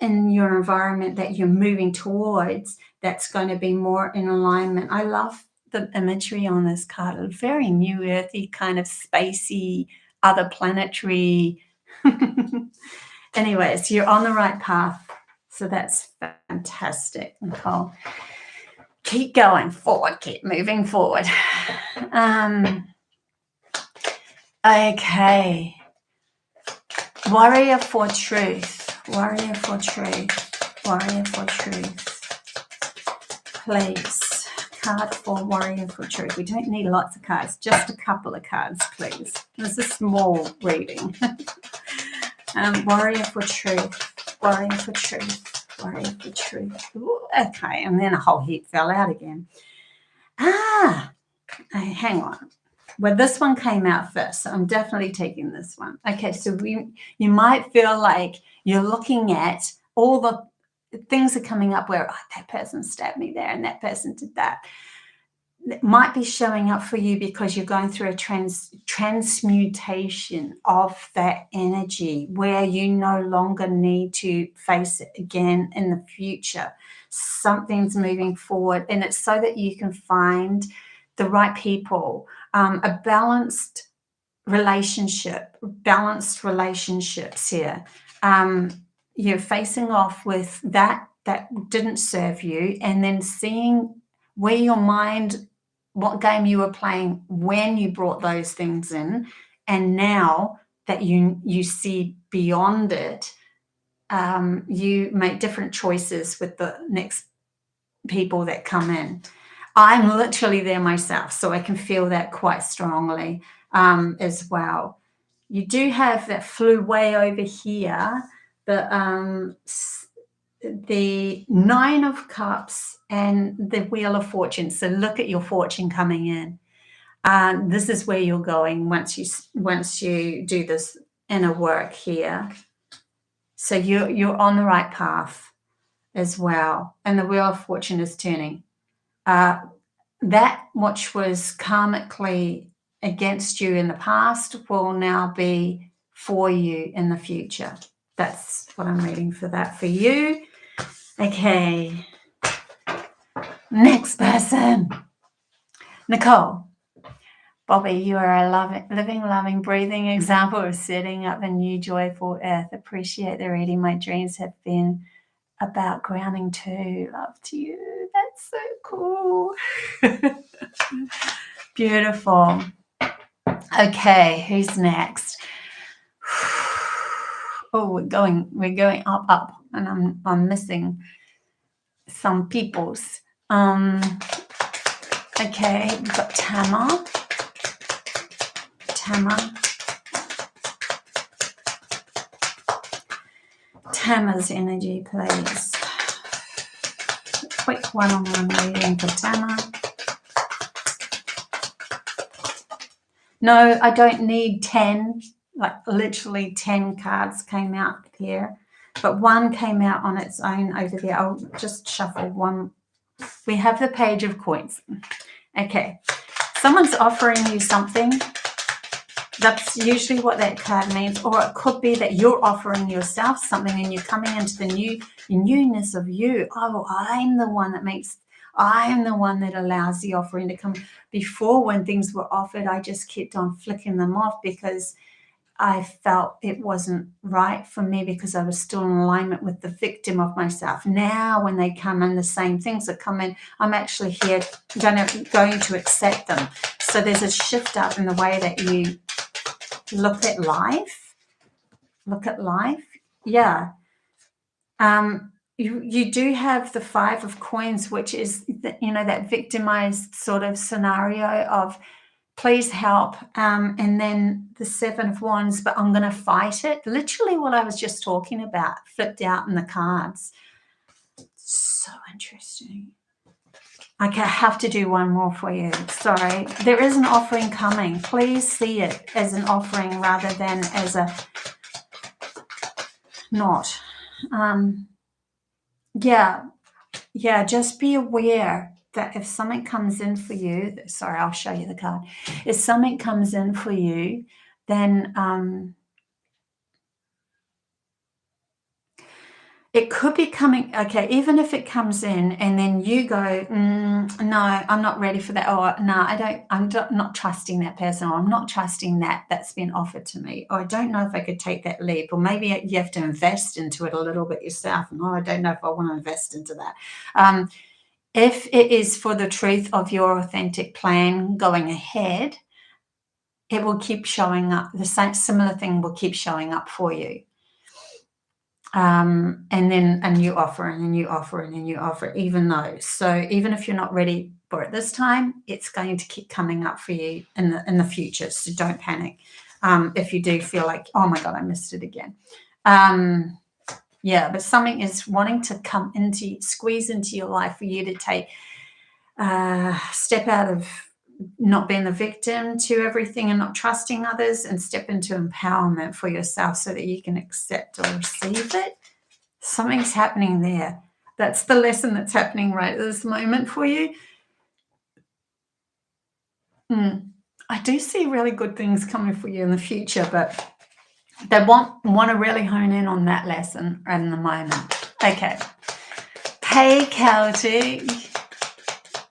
in your environment that you're moving towards that's going to be more in alignment. I love the imagery on this card, a very new earthy kind of spacey, other planetary. Anyways, you're on the right path. So that's fantastic, Nicole. Keep going forward, keep moving forward. Okay. Warrior for truth. Warrior for truth. Warrior for truth. Please. Card for warrior for truth. We don't need lots of cards, just a couple of cards, please. This is a small reading. Warrior for truth. Warrior for truth. Warrior for truth. Ooh, okay, and then a whole heap fell out again. Hang on. Well, this one came out first, so I'm definitely taking this one. Okay, so you might feel like you're looking at all the things are coming up where that person stabbed me there and that person did that. It might be showing up for you because you're going through a transmutation of that energy where you no longer need to face it again in the future. Something's moving forward, and it's so that you can find the right people, a balanced relationships here. You're facing off with that didn't serve you, and then seeing where your mind, what game you were playing when you brought those things in, and now that you see beyond it, you make different choices with the next people that come in. I'm literally there myself, so I can feel that quite strongly as well. You do have that flew way over here, the Nine of Cups and the Wheel of Fortune. So look at your fortune coming in. This is where you're going once you do this inner work here. So you're on the right path as well, and the Wheel of Fortune is turning. That which was karmically against you in the past will now be for you in the future. That's what I'm reading for that for you. Okay. Next person. Nicole. Bobby, you are a living, loving, breathing example of setting up a new joyful earth. Appreciate the reading. My dreams have been about grounding too. Love to you. That's so cool. Beautiful. Okay, who's next? Oh, we're going up, and I'm missing some people's. Okay, we've got Tama. Tama's energy, please. Quick one-on-one reading for Tama. No, I don't need 10, like literally 10 cards came out here, but one came out on its own over there. I'll just shuffle one. We have the Page of Coins. Okay, someone's offering you something. That's usually what that card means, or it could be that you're offering yourself something and you're coming into the newness of you. Oh, I'm the one that allows the offering to come. Before, when things were offered, I just kept on flicking them off because I felt it wasn't right for me because I was still in alignment with the victim of myself. Now, when they come in, the same things that come in, I'm actually here going to accept them. So there's a shift up in the way that you look at life. Yeah. You do have the Five of Coins, which is that victimized sort of scenario of please help, and then the Seven of Wands, but I'm going to fight it. Literally what I was just talking about flipped out in the cards. So interesting. Okay, I have to do one more for you. Sorry. There is an offering coming. Please see it as an offering rather than as a not. Yeah, just be aware that if something comes in for you, sorry, I'll show you the card. If something comes in for you, then It could be coming, okay, even if it comes in and then you go, no, I'm not ready for that. Or no, I'm not trusting that person, or I'm not trusting that's been offered to me. Or I don't know if I could take that leap. Or maybe you have to invest into it a little bit yourself. No, I don't know if I want to invest into that. If it is for the truth of your authentic plan going ahead, it will keep showing up. The same similar thing will keep showing up for you. And then a new offer and a new offer and a new offer, even if you're not ready for it this time, it's going to keep coming up for you in the future. So don't panic if you do feel like, oh my God, I missed it again. Yeah, but something is wanting to squeeze into your life for you to take step out of not being the victim to everything and not trusting others, and step into empowerment for yourself so that you can accept or receive it. Something's happening there. That's the lesson that's happening right at this moment for you. I do see really good things coming for you in the future, but they want to really hone in on that lesson in the moment. Okay. Hey, Celtic.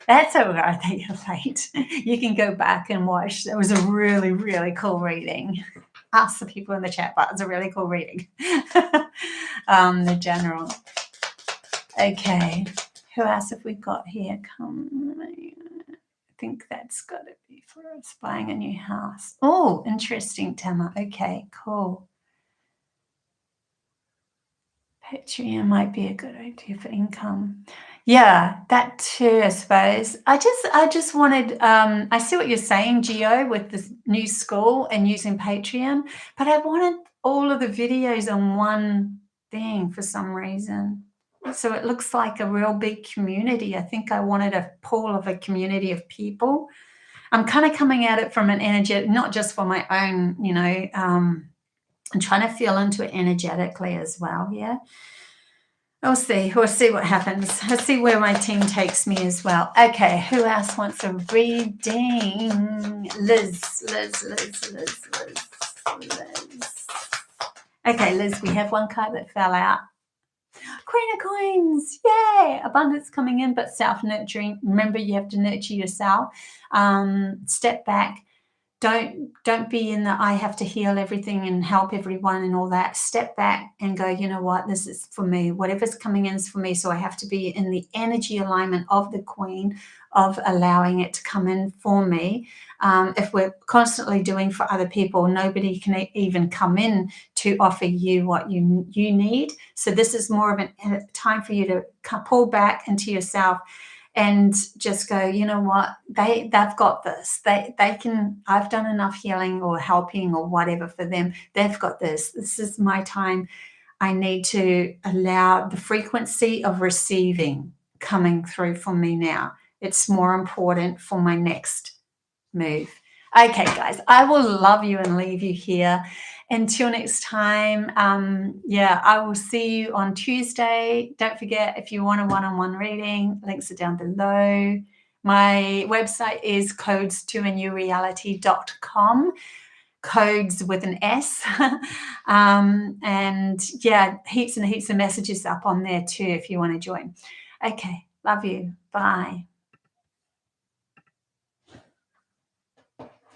That's all right that you're late. You can go back and watch. It was a really, really cool reading. Ask the people in the chat bar. It's a really cool reading. The general. Okay. Who else have we got here? I think that's got to be for us buying a new house. Oh, interesting, Tama. Okay, cool. Patreon might be a good idea for income. Yeah, that too, I suppose. I just wanted, I see what you're saying, Gio, with this new school and using Patreon, but I wanted all of the videos on one thing for some reason. So it looks like a real big community. I think I wanted a pool of a community of people. I'm kind of coming at it from an energy, not just for my own, I'm trying to feel into it energetically as well. Yeah. We'll see what happens. I'll see where my team takes me as well. Okay, who else wants a reading? Liz. Okay, Liz, we have one card that fell out. Queen of Coins, yay! Abundance coming in, but self-nurturing. Remember, you have to nurture yourself. Step back. Don't be in the I have to heal everything and help everyone and all that. Step back and go, you know what, this is for me. Whatever's coming in is for me. So I have to be in the energy alignment of the Queen, of allowing it to come in for me. If we're constantly doing for other people, nobody can even come in to offer you what you need. So this is more of a time for you to pull back into yourself and just go, you know what, they've got this. They can, I've done enough healing or helping or whatever for them. They've got this. This is my time. I need to allow the frequency of receiving coming through for me now. It's more important for my next move. Okay, guys, I will love you and leave you here. Until next time, I will see you on Tuesday. Don't forget, if you want a one-on-one reading, links are down below. My website is codes2anewreality.com, codes with an S. And yeah, heaps and heaps of messages up on there too if you want to join. Okay, love you. Bye.